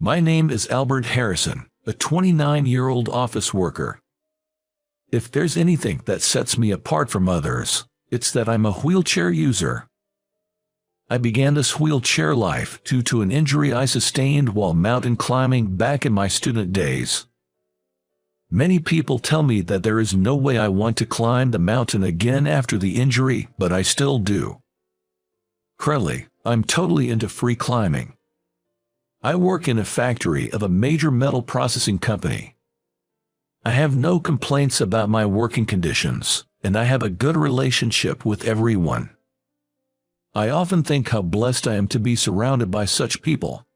My name is Albert Harrison, a 29-year-old office worker. If there's anything that sets me apart from others, it's that I'm a wheelchair user. I began this wheelchair life due to an injury I sustained while mountain climbing back in my student days. Many people tell me that there is no way I want to climb the mountain again after the injury, but I still do. Currently, I'm totally into free climbing. I work in a factory of a major metal processing company. I have no complaints about my working conditions, and I have a good relationship with everyone. I often think how blessed I am to be surrounded by such people.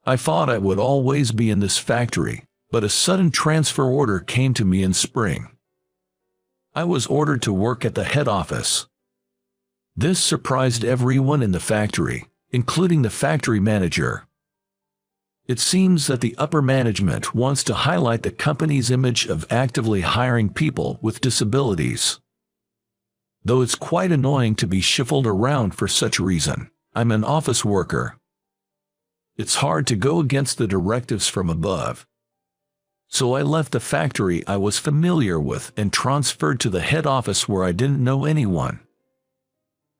I thought I would always be in this factory, but a sudden transfer order came to me in spring. I was ordered to work at the head office. This surprised everyone in the factory, including the factory manager. It seems that the upper management wants to highlight the company's image of actively hiring people with disabilities. Though it's quite annoying to be shuffled around for such a reason, I'm an office worker. It's hard to go against the directives from above. So I left the factory I was familiar with and transferred to the head office where I didn't know anyone.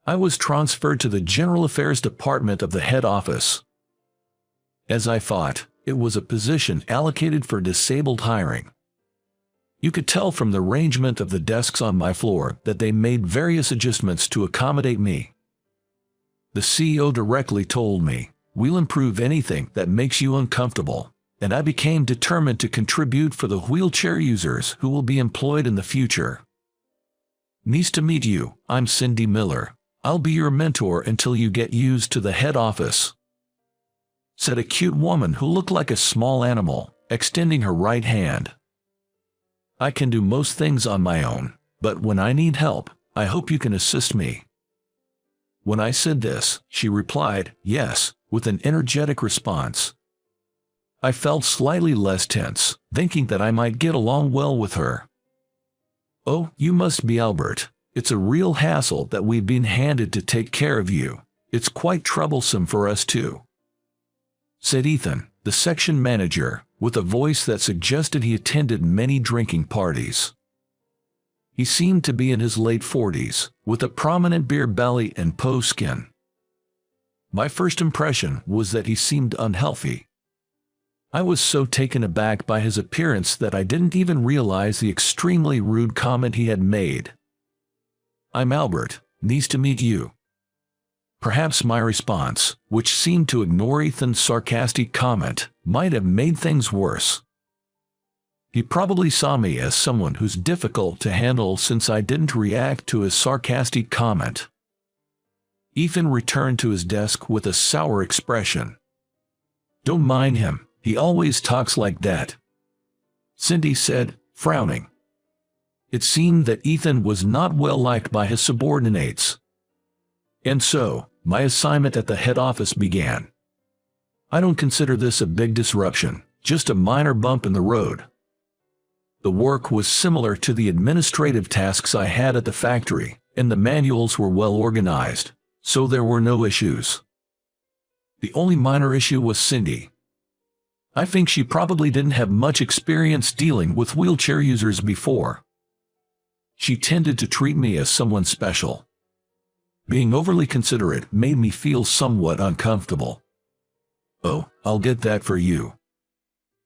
I was transferred to the General Affairs Department of the head office. As I thought, it was a position allocated for disabled hiring. You could tell from the arrangement of the desks on my floor that they made various adjustments to accommodate me. The CEO directly told me, "We'll improve anything that makes you uncomfortable," and I became determined to contribute for the wheelchair users who will be employed in the future. "Nice to meet you, I'm Cindy Miller. I'll be your mentor until you get used to the head office," said a cute woman who looked like a small animal, extending her right hand. "I can do most things on my own, but when I need help, I hope you can assist me." When I said this, she replied, "Yes," with an energetic response. I felt slightly less tense, thinking that I might get along well with her. "Oh, you must be Albert. It's a real hassle that we've been handed to take care of you. It's quite troublesome for us too," said Ethan, the section manager, with a voice that suggested he attended many drinking parties. He seemed to be in his late 40s, with a prominent beer belly and peau skin. My first impression was that he seemed unhealthy. I was so taken aback by his appearance that I didn't even realize the extremely rude comment he had made. "I'm Albert, nice to meet you." Perhaps my response, which seemed to ignore Ethan's sarcastic comment, might have made things worse. He probably saw me as someone who's difficult to handle since I didn't react to his sarcastic comment. Ethan returned to his desk with a sour expression. "Don't mind him, he always talks like that," Cindy said, frowning. It seemed that Ethan was not well liked by his subordinates. And so, my assignment at the head office began. I don't consider this a big disruption, just a minor bump in the road. The work was similar to the administrative tasks I had at the factory, and the manuals were well organized, so there were no issues. The only minor issue was Cindy. I think she probably didn't have much experience dealing with wheelchair users before. She tended to treat me as someone special. Being overly considerate made me feel somewhat uncomfortable. "Oh, I'll get that for you,"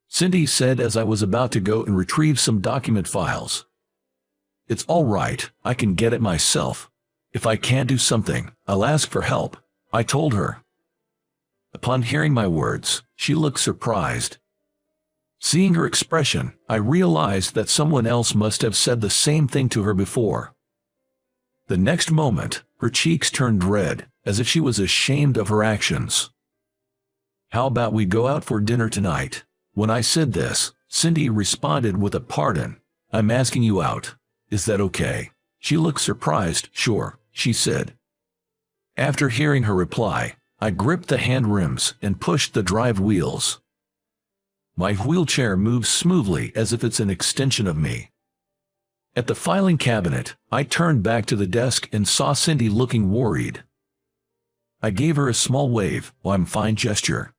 Cindy said as I was about to go and retrieve some document files. "It's all right, I can get it myself. If I can't do something, I'll ask for help," I told her. Upon hearing my words, she looked surprised. Seeing her expression, I realized that someone else must have said the same thing to her before. The next moment, her cheeks turned red, as if she was ashamed of her actions. "How about we go out for dinner tonight?" When I said this, Cindy responded with a "Pardon, I'm asking you out. Is that okay?" She looked surprised. "Sure," she said. After hearing her reply, I gripped the hand rims and pushed the drive wheels. My wheelchair moves smoothly as if it's an extension of me. At the filing cabinet, I turned back to the desk and saw Cindy looking worried. I gave her a small wave, "I'm fine" gesture.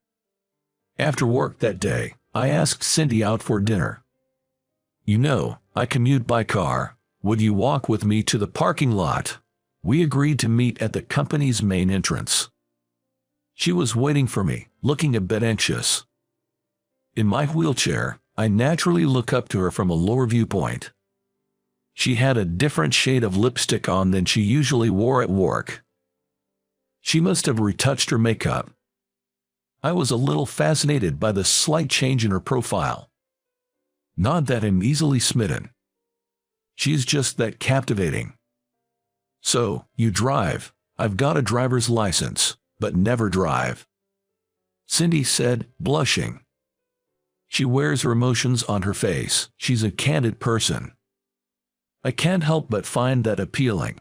After work that day, I asked Cindy out for dinner. "You know, I commute by car. Would you walk with me to the parking lot?" We agreed to meet at the company's main entrance. She was waiting for me, looking a bit anxious. In my wheelchair, I naturally look up to her from a lower viewpoint. She had a different shade of lipstick on than she usually wore at work. She must have retouched her makeup. I was a little fascinated by the slight change in her profile. Not that I'm easily smitten. She's just that captivating. "So, you drive?" "I've got a driver's license, but never drive," Cindy said, blushing. She wears her emotions on her face. She's a candid person. I can't help but find that appealing.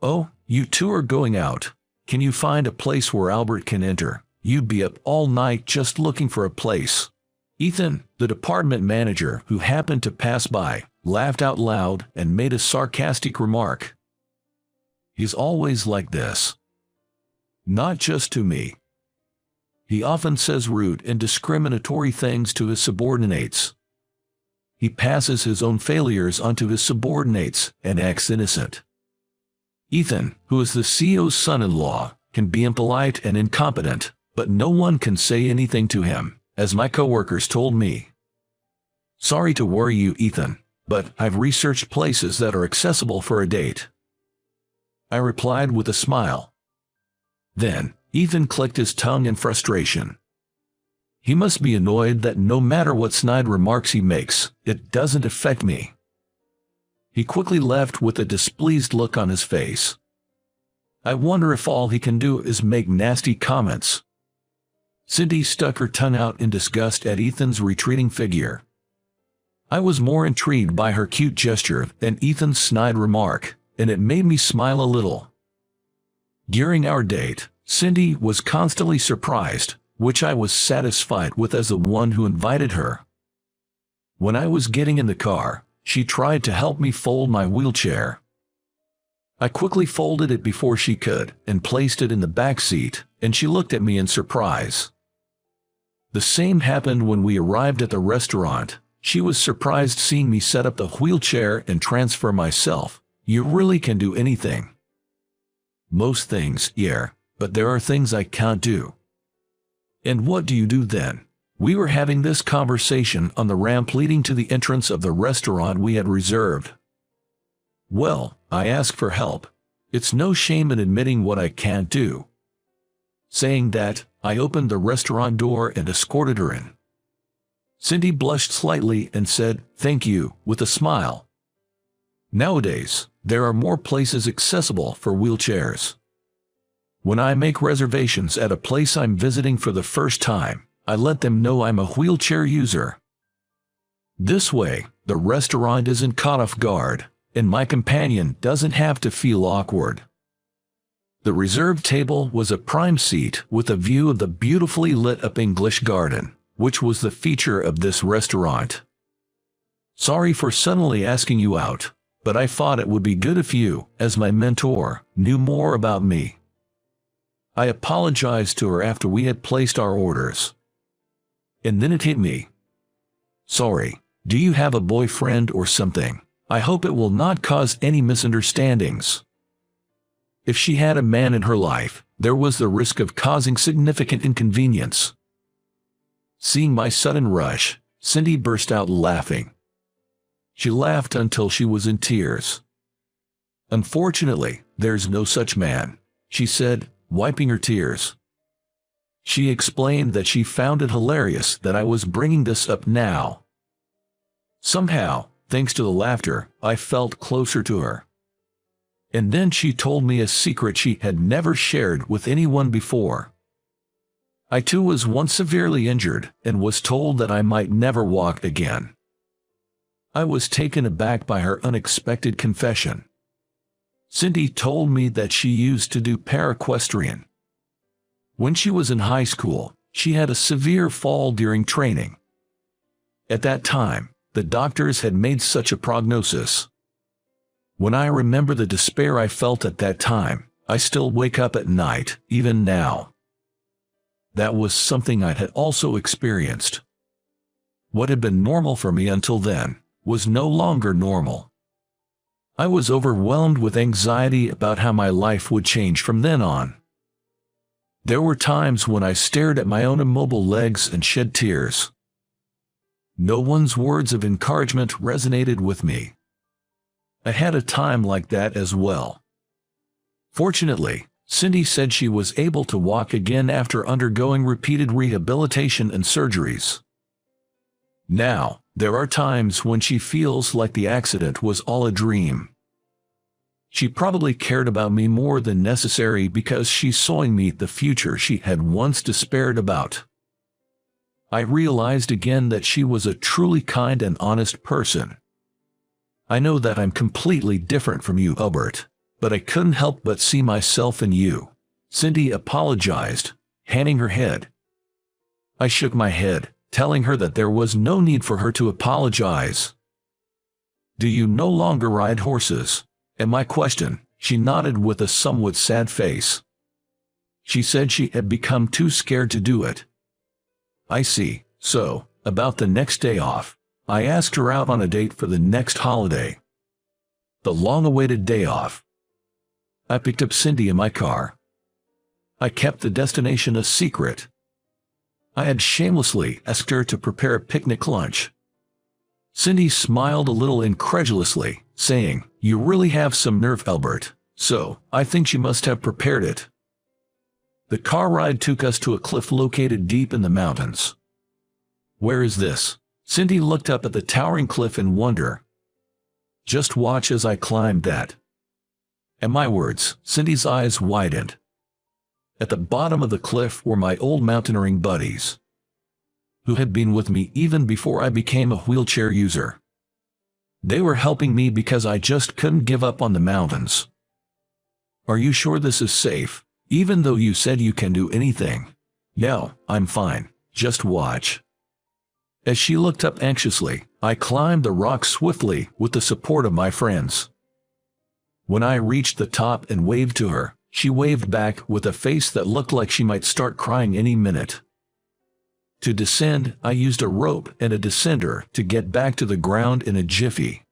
"Oh, you two are going out. Can you find a place where Albert can enter? You'd be up all night just looking for a place." Ethan, the department manager who happened to pass by, laughed out loud and made a sarcastic remark. "He's always like this. Not just to me. He often says rude and discriminatory things to his subordinates. He passes his own failures onto his subordinates and acts innocent." Ethan, who is the CEO's son-in-law, can be impolite and incompetent, but no one can say anything to him, as my coworkers told me. "Sorry to worry you, Ethan, but I've researched places that are accessible for a date," I replied with a smile. Then, Ethan clicked his tongue in frustration. He must be annoyed that no matter what snide remarks he makes, it doesn't affect me. He quickly left with a displeased look on his face. I wonder if all he can do is make nasty comments. Cindy stuck her tongue out in disgust at Ethan's retreating figure. I was more intrigued by her cute gesture than Ethan's snide remark, and it made me smile a little. During our date, Cindy was constantly surprised, which I was satisfied with as the one who invited her. When I was getting in the car, she tried to help me fold my wheelchair. I quickly folded it before she could and placed it in the back seat, and she looked at me in surprise. The same happened when we arrived at the restaurant. She was surprised seeing me set up the wheelchair and transfer myself. "You really can do anything." "Most things, yeah, but there are things I can't do." "And what do you do then?" We were having this conversation on the ramp leading to the entrance of the restaurant we had reserved. "Well, I ask for help. It's no shame in admitting what I can't do." Saying that, I opened the restaurant door and escorted her in. Cindy blushed slightly and said, "Thank you," with a smile. Nowadays, there are more places accessible for wheelchairs. When I make reservations at a place I'm visiting for the first time, I let them know I'm a wheelchair user. This way, the restaurant isn't caught off guard, and my companion doesn't have to feel awkward. The reserved table was a prime seat with a view of the beautifully lit-up English garden, which was the feature of this restaurant. "Sorry for suddenly asking you out, but I thought it would be good if you, as my mentor, knew more about me." I apologized to her after we had placed our orders. And then it hit me. "Sorry, do you have a boyfriend or something? I hope it will not cause any misunderstandings." If she had a man in her life, there was the risk of causing significant inconvenience. Seeing my sudden rush, Cindy burst out laughing. She laughed until she was in tears. "Unfortunately, there's no such man," she said, wiping her tears. She explained that she found it hilarious that I was bringing this up now. Somehow, thanks to the laughter, I felt closer to her. And then she told me a secret she had never shared with anyone before. I too was once severely injured and was told that I might never walk again. I was taken aback by her unexpected confession. Cindy told me that she used to do paraequestrian. When she was in high school, she had a severe fall during training. At that time, the doctors had made such a prognosis. When I remember the despair I felt at that time, I still wake up at night, even now. that was something I had also experienced. What had been normal for me until then was no longer normal. I was overwhelmed with anxiety about how my life would change from then on. There were times when I stared at my own immobile legs and shed tears. No one's words of encouragement resonated with me. I had a time like that as well. Fortunately, Cindy said she was able to walk again after undergoing repeated rehabilitation and surgeries. Now, there are times when she feels like the accident was all a dream. She probably cared about me more than necessary because she saw in me the future she had once despaired about. I realized again that she was a truly kind and honest person. I know that I'm completely different from you, Albert, but I couldn't help but see myself in you. Cindy apologized, hanging her head. I shook my head, telling her that there was no need for her to apologize. Do you no longer ride horses? At my question, she nodded with a somewhat sad face. She said she had become too scared to do it. I see. So, about the next day off, I asked her out on a date for the next holiday. The long-awaited day off. I picked up Cindy in my car. I kept the destination a secret. I had shamelessly asked her to prepare a picnic lunch. Cindy smiled a little incredulously, saying, "You really have some nerve, Albert, so I think she must have prepared it." The car ride took us to a cliff located deep in the mountains. "Where is this?" Cindy looked up at the towering cliff in wonder. "Just watch as I climb that." At my words, Cindy's eyes widened. At the bottom of the cliff were my old mountaineering buddies, who had been with me even before I became a wheelchair user. They were helping me because I just couldn't give up on the mountains. "Are you sure this is safe, even though you said you can do anything?" "No, I'm fine, just watch." As she looked up anxiously, I climbed the rock swiftly with the support of my friends. When I reached the top and waved to her, she waved back with a face that looked like she might start crying any minute. To descend, I used a rope and a descender to get back to the ground in a jiffy.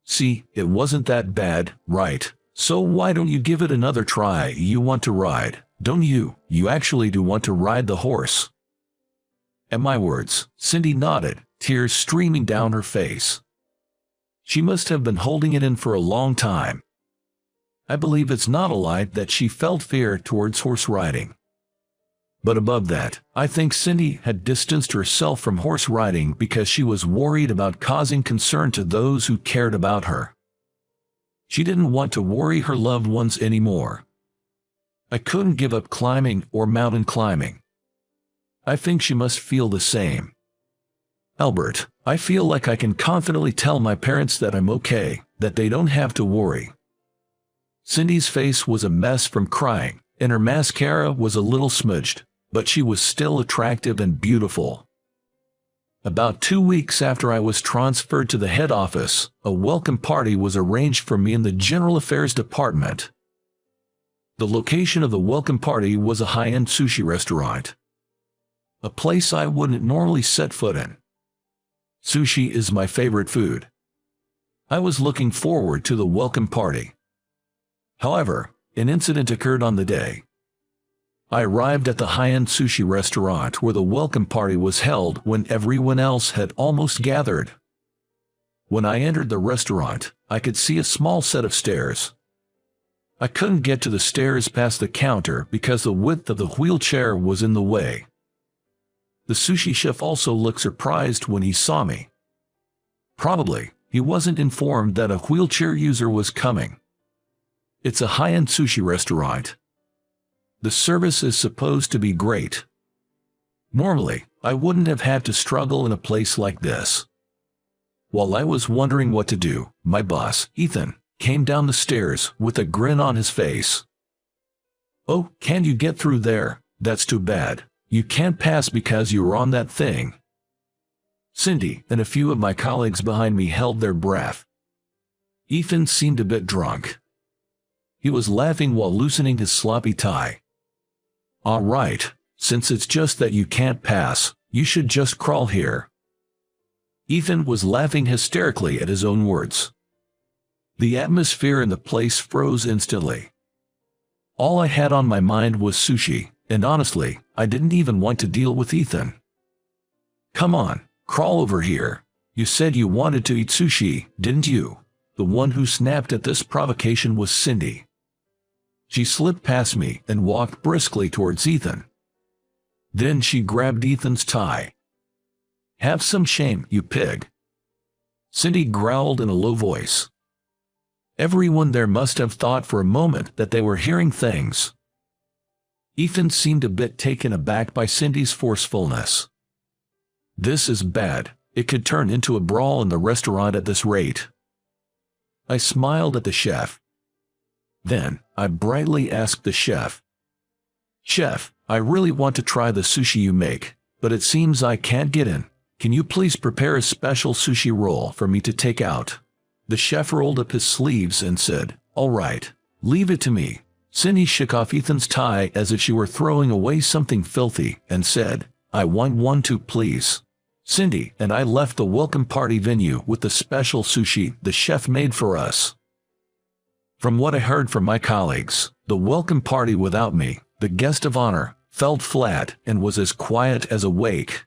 "See, it wasn't that bad, right? So why don't you give it another try? You want to ride, don't you? You actually do want to ride the horse." At my words, Cindy nodded, tears streaming down her face. She must have been holding it in for a long time. I believe it's not a lie that she felt fear towards horse riding. But above that, I think Cindy had distanced herself from horse riding because she was worried about causing concern to those who cared about her. She didn't want to worry her loved ones anymore. I couldn't give up climbing or mountain climbing. I think she must feel the same. "Albert, I feel like I can confidently tell my parents that I'm okay, that they don't have to worry." Cindy's face was a mess from crying, and her mascara was a little smudged, but she was still attractive and beautiful. About 2 weeks after I was transferred to the head office, a welcome party was arranged for me in the General Affairs Department. The location of the welcome party was a high-end sushi restaurant, a place I wouldn't normally set foot in. Sushi is my favorite food. I was looking forward to the welcome party. However, an incident occurred on the day. I arrived at the high-end sushi restaurant where the welcome party was held when everyone else had almost gathered. When I entered the restaurant, I could see a small set of stairs. I couldn't get to the stairs past the counter because the width of the wheelchair was in the way. The sushi chef also looked surprised when he saw me. Probably, he wasn't informed that a wheelchair user was coming. It's a high-end sushi restaurant. The service is supposed to be great. Normally, I wouldn't have had to struggle in a place like this. While I was wondering what to do, my boss, Ethan, came down the stairs with a grin on his face. "Oh, can you get through there? That's too bad. You can't pass because you were on that thing." Cindy and a few of my colleagues behind me held their breath. Ethan seemed a bit drunk. He was laughing while loosening his sloppy tie. "All right, Since it's just that you can't pass, you should just crawl here." Ethan was laughing hysterically at his own words. The atmosphere in the place froze instantly. All I had on my mind was sushi, and honestly, I didn't even want to deal with Ethan. "Come on, crawl over here. You said you wanted to eat sushi, didn't you?" The one who snapped at this provocation was Cindy. She slipped past me and walked briskly towards Ethan. Then she grabbed Ethan's tie. "Have some shame, you pig," Cindy growled in a low voice. Everyone there must have thought for a moment that they were hearing things. Ethan seemed a bit taken aback by Cindy's forcefulness. "This is bad. It could turn into a brawl in the restaurant at this rate." I smiled at the chef. Then, I brightly asked the chef, "Chef, I really want to try the sushi you make, but it seems I can't get in. Can you please prepare a special sushi roll for me to take out?" The chef rolled up his sleeves and said, "All right, leave it to me." Cindy shook off Ethan's tie as if she were throwing away something filthy and said, "I want one too, please." Cindy and I left the welcome party venue with the special sushi the chef made for us. From what I heard from my colleagues, the welcome party without me, the guest of honor, felt flat and was as quiet as a wake.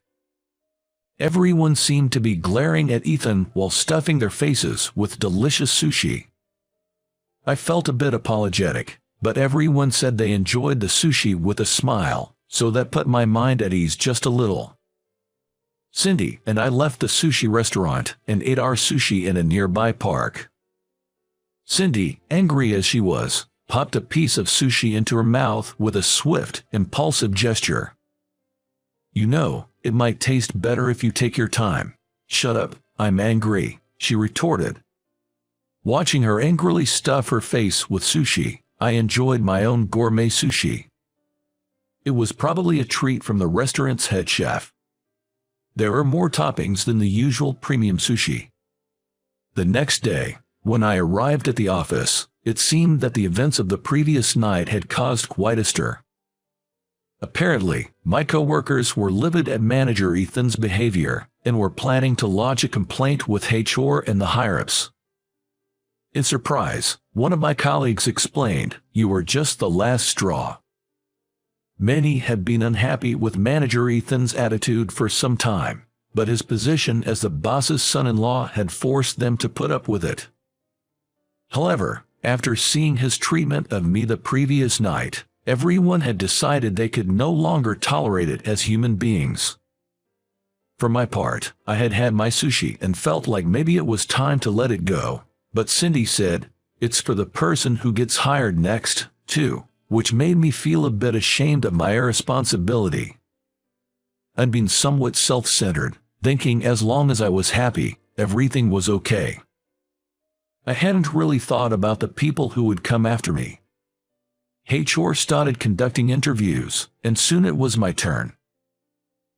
Everyone seemed to be glaring at Ethan while stuffing their faces with delicious sushi. I felt a bit apologetic, but everyone said they enjoyed the sushi with a smile, so that put my mind at ease just a little. Cindy and I left the sushi restaurant and ate our sushi in a nearby park. Cindy, angry as she was, popped a piece of sushi into her mouth with a swift, impulsive gesture. "You know, it might taste better if you take your time." "Shut up, I'm angry," she retorted. Watching her angrily stuff her face with sushi, I enjoyed my own gourmet sushi. It was probably a treat from the restaurant's head chef. There were more toppings than the usual premium sushi. The next day, when I arrived at the office, it seemed that the events of the previous night had caused quite a stir. Apparently, my coworkers were livid at manager Ethan's behavior and were planning to lodge a complaint with HR and the higher-ups. In surprise, one of my colleagues explained, "You were just the last straw." Many had been unhappy with manager Ethan's attitude for some time, but his position as the boss's son-in-law had forced them to put up with it. However, after seeing his treatment of me the previous night, everyone had decided they could no longer tolerate it as human beings. For my part, I had had my sushi and felt like maybe it was time to let it go, but Cindy said, "It's for the person who gets hired next, too," which made me feel a bit ashamed of my irresponsibility. I'd been somewhat self-centered, thinking as long as I was happy, everything was okay. I hadn't really thought about the people who would come after me. HR started conducting interviews, and soon it was my turn.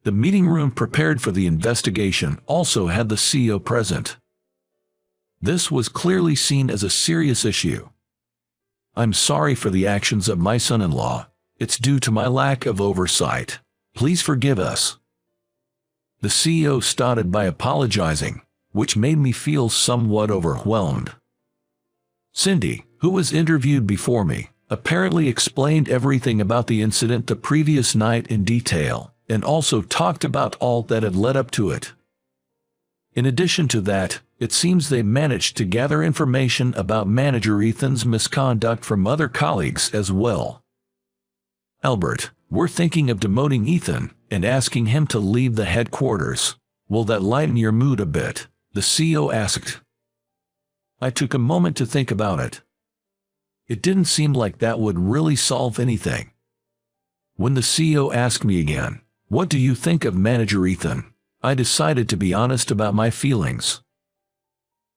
The meeting room prepared for the investigation also had the CEO present. This was clearly seen as a serious issue. "I'm sorry for the actions of my son-in-law. It's due to my lack of oversight. Please forgive us." The CEO started by apologizing, which made me feel somewhat overwhelmed. Cindy, who was interviewed before me, apparently explained everything about the incident the previous night in detail, and also talked about all that had led up to it. In addition to that, it seems they managed to gather information about manager Ethan's misconduct from other colleagues as well. "Albert, we're thinking of demoting Ethan and asking him to leave the headquarters. Will that lighten your mood a bit?" the CEO asked. I took a moment to think about it. It didn't seem like that would really solve anything. When the CEO asked me again, "What do you think of manager Ethan?" I decided to be honest about my feelings.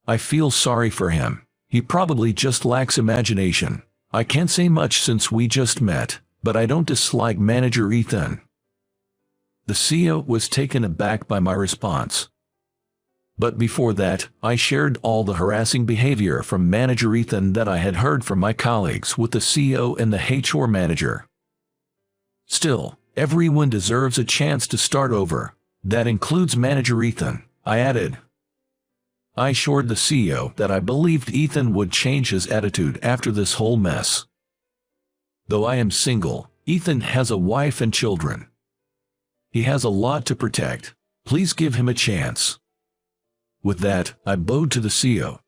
"I feel sorry for him. He probably just lacks imagination. I can't say much since we just met, but I don't dislike manager Ethan." The CEO was taken aback by my response. But before that, I shared all the harassing behavior from manager Ethan that I had heard from my colleagues with the CEO and the HR manager. Still, Everyone deserves a chance to start over. That includes manager Ethan, I added. I assured the CEO that I believed Ethan would change his attitude after this whole mess. Though I am single, Ethan has a wife and children. He has a lot to protect. Please give him a chance. With that, I bowed to the CEO.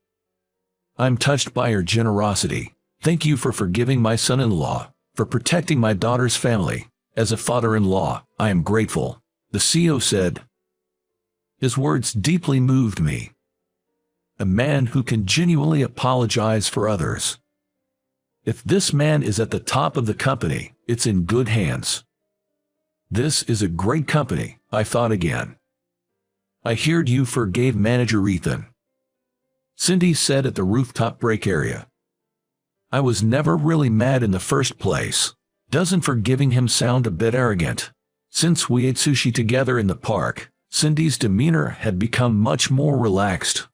I'm touched by your generosity. Thank you for forgiving my son-in-law, for protecting my daughter's family. As a father-in-law, I am grateful, the CEO said. His words deeply moved me. A man who can genuinely apologize for others. If this man is at the top of the company, it's in good hands. This is a great company, I thought again. I heard you forgave manager Ethan, Cindy said at the rooftop break area. I was never really mad in the first place. Doesn't forgiving him sound a bit arrogant? Since we ate sushi together in the park, Cindy's demeanor had become much more relaxed.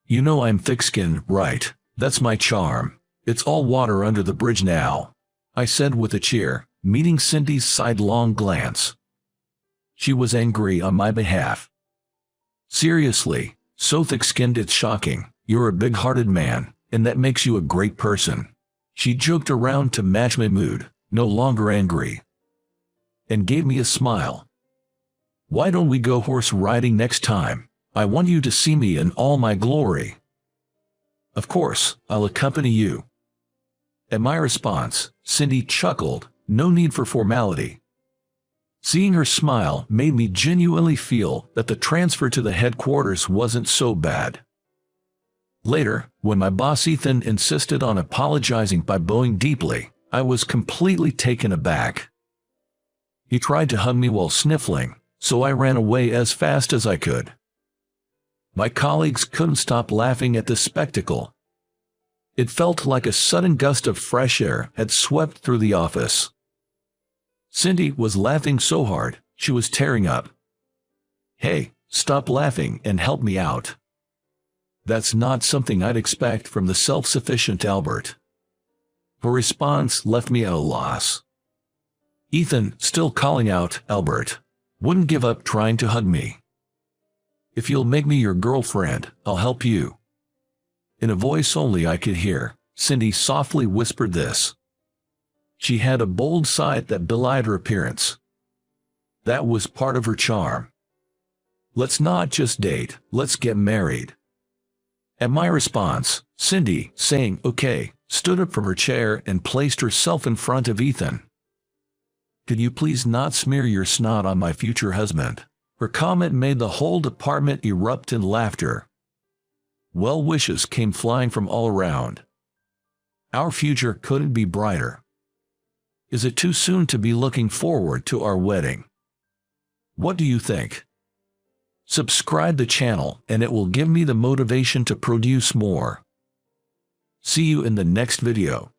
You know I'm thick-skinned, right? That's my charm. It's all water under the bridge now, I said with a cheer, meeting Cindy's sidelong glance. She was angry on my behalf. Seriously, so thick-skinned it's shocking. You're a big-hearted man, and that makes you a great person. She joked around to match my mood, no longer angry, and gave me a smile. Why don't we go horse riding next time? I want you to see me in all my glory. Of course, I'll accompany you. At my response, Cindy chuckled, no need for formality. Seeing her smile made me genuinely feel that the transfer to the headquarters wasn't so bad. Later, when my boss Ethan insisted on apologizing by bowing deeply, I was completely taken aback. He tried to hug me while sniffling, so I ran away as fast as I could. My colleagues couldn't stop laughing at this spectacle. It felt like a sudden gust of fresh air had swept through the office. Cindy was laughing so hard, she was tearing up. Hey, stop laughing and help me out. That's not something I'd expect from the self-sufficient Albert. Her response left me at a loss. Ethan, still calling out Albert, wouldn't give up trying to hug me. If you'll make me your girlfriend, I'll help you. In a voice only I could hear, Cindy softly whispered this. She had a bold side that belied her appearance. That was part of her charm. Let's not just date, let's get married. At my response, Cindy, saying okay, stood up from her chair and placed herself in front of Ethan. Could you please not smear your snot on my future husband? Her comment made the whole department erupt in laughter. Well wishes came flying from all around. Our future couldn't be brighter. Is it too soon to be looking forward to our wedding? What do you think? Subscribe the channel and it will give me the motivation to produce more. See you in the next video.